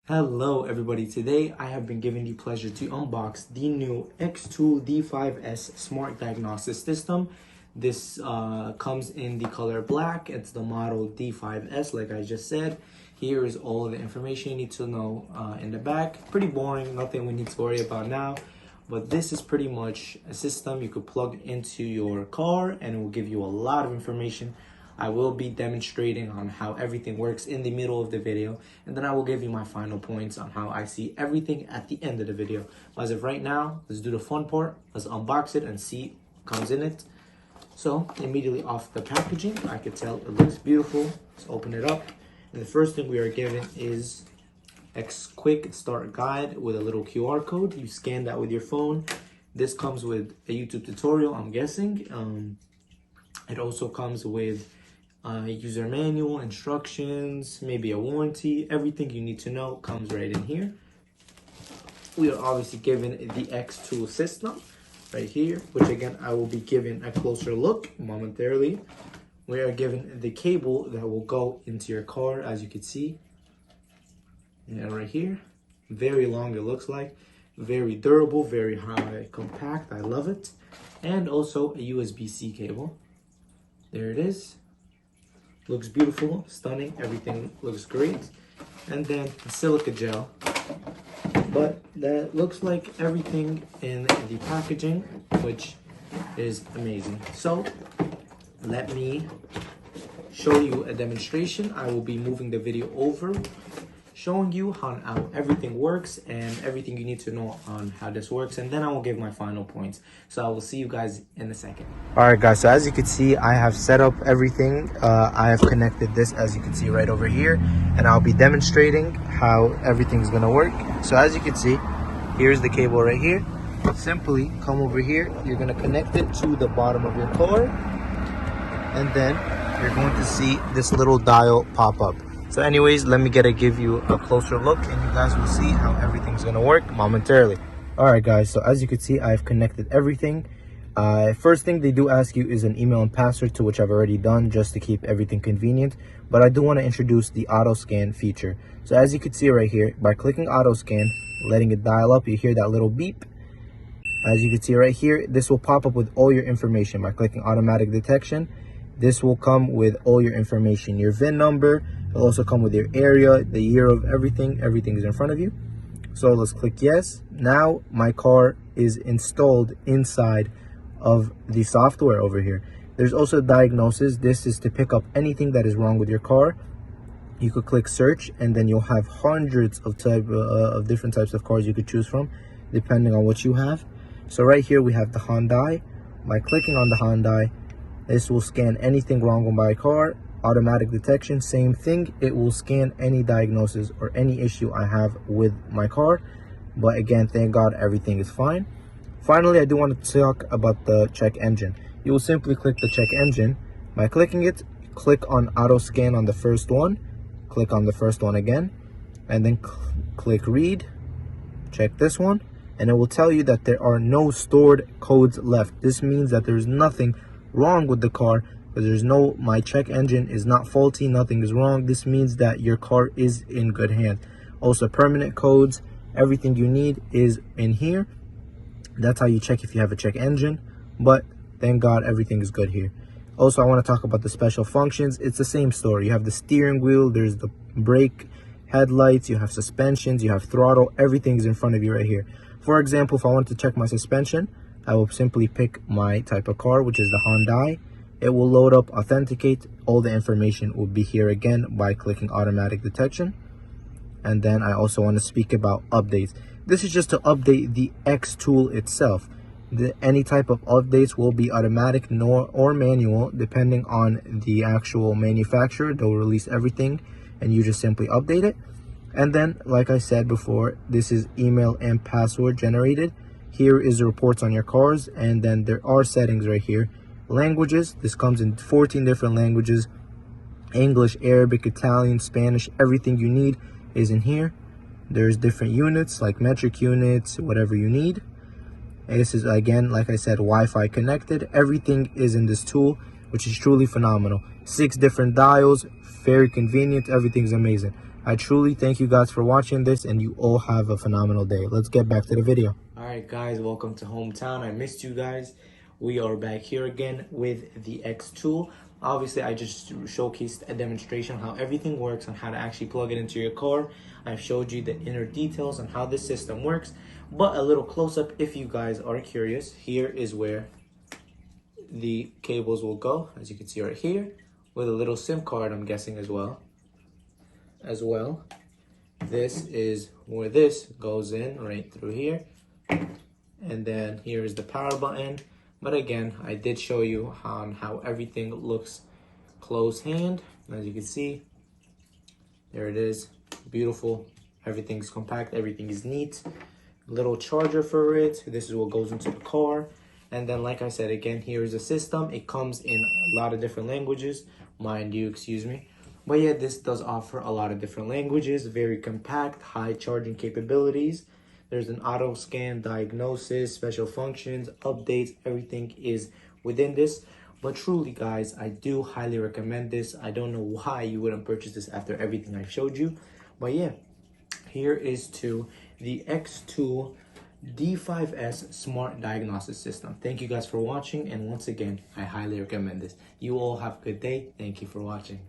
Hello everybody, today I have been given the pleasure to unbox the new XTOOL D5S Smart Diagnosis System. This comes in the color black. It's the model D5S like I just said. Here is all the information you need to know in the back. Pretty boring, nothing we need to worry about now. But this is pretty much a system you could plug into your car and it will give you a lot of information. I will be demonstrating on how everything works in the middle of the video, and then I will give you my final points on how I see everything at the end of the video. But as of right now, let's do the fun part. Let's unbox it and see what comes in it. So immediately off the packaging, I could tell it looks beautiful. Let's open it up. And the first thing we are given is Quick Start Guide with a little QR code. You scan that with your phone. This comes with a YouTube tutorial, I'm guessing. It also comes with user manual, instructions, maybe a warranty. Everything you need to know comes right in here. We are obviously given the XTOOL system right here, which again I will be giving a closer look momentarily. We are given the cable that will go into your car, as you can see. Yeah, right here. Very long, it looks like. Very durable, very high compact. I love it. And also a USB-C cable. There it is. Looks beautiful, stunning, everything looks great. And then a silica gel. But that looks like everything in the packaging, which is amazing. So let me show you a demonstration. I will be moving the video over, showing you how everything works and everything you need to know on how this works, and then I will give my final points. So I will see you guys in a second. All right guys, so as you can see, I have set up everything. I have connected this, as you can see, right over here, and I'll be demonstrating how everything's gonna work. So as you can see, here's the cable right here. Simply come over here, you're gonna connect it to the bottom of your car, and then you're going to see this little dial pop up. So anyways, let me give you a closer look and you guys will see how everything's gonna work momentarily. All right guys, so as you can see, I've connected everything. First thing they do ask you is an email and password, to which I've already done just to keep everything convenient. But I do want to introduce the auto scan feature. So as you can see right here, by clicking auto scan, letting it dial up, you hear that little beep. As you can see right here, this will pop up with all your information. By clicking automatic detection, this will come with all your information, your VIN number. It'll also come with your area, the year of everything. Everything is in front of you. So let's click yes. Now my car is installed inside of the software over here. There's also a diagnosis. This is to pick up anything that is wrong with your car. You could click search and then you'll have hundreds of different types of cars you could choose from depending on what you have. So right here we have the Hyundai. By clicking on the Hyundai, this will scan anything wrong with my car. Automatic detection, same thing. It will scan any diagnosis or any issue I have with my car. But again, thank God everything is fine. Finally, I do want to talk about the check engine. You will simply click the check engine. By clicking it, click on auto scan on the first one. Click on the first one again. And then click read. Check this one. And it will tell you that there are no stored codes left. This means that there's nothing wrong with the car. Because my check engine is not faulty, nothing is wrong. This means that your car is in good hands. Also, permanent codes, everything you need is in here. That's how you check if you have a check engine. But thank God everything is good here. Also, I want to talk about the special functions. It's the same story. You have the steering wheel, there's the brake, headlights, you have suspensions, you have throttle. Everything is in front of you right here. For example, if I want to check my suspension, I will simply pick my type of car, which is the Hyundai. It will load up, authenticate. All the information will be here again by clicking automatic detection. And then I also want to speak about updates. This is just to update the XTOOL itself. Any type of updates will be automatic or manual, depending on the actual manufacturer. They'll release everything and you just simply update it. And then, like I said before, this is email and password generated. Here is the reports on your cars, and then there are settings right here. Languages, this comes in 14 different languages. English, Arabic, Italian, Spanish, everything you need is in here. There's different units like metric units, whatever you need. And this is, again, like I said, Wi-Fi connected. Everything is in this tool, which is truly phenomenal. 6 different dials, very convenient, everything's amazing. I truly thank you guys for watching this, and you all have a phenomenal day. Let's get back to the video. All right, guys, welcome to hometown. I missed you guys. We are back here again with the XTOOL. Obviously, I just showcased a demonstration how everything works and how to actually plug it into your car. I've showed you the inner details on how this system works, but a little close-up if you guys are curious. Here is where the cables will go, as you can see right here, with a little SIM card, I'm guessing, as well. This is where this goes in, right through here. And then here is the power button. But again, I did show you on how everything looks close hand. As you can see, there it is, beautiful. Everything's compact, everything is neat. Little charger for it. This is what goes into the car. And then, like I said, again, here is the system. It comes in a lot of different languages, mind you, excuse me. But yeah, this does offer a lot of different languages, very compact, high charging capabilities. There's an auto scan, diagnosis, special functions, updates, everything is within this. But truly, guys, I do highly recommend this. I don't know why you wouldn't purchase this after everything I've showed you. But yeah, here is to the XTOOL D5S Smart Diagnosis System. Thank you guys for watching. And once again, I highly recommend this. You all have a good day. Thank you for watching.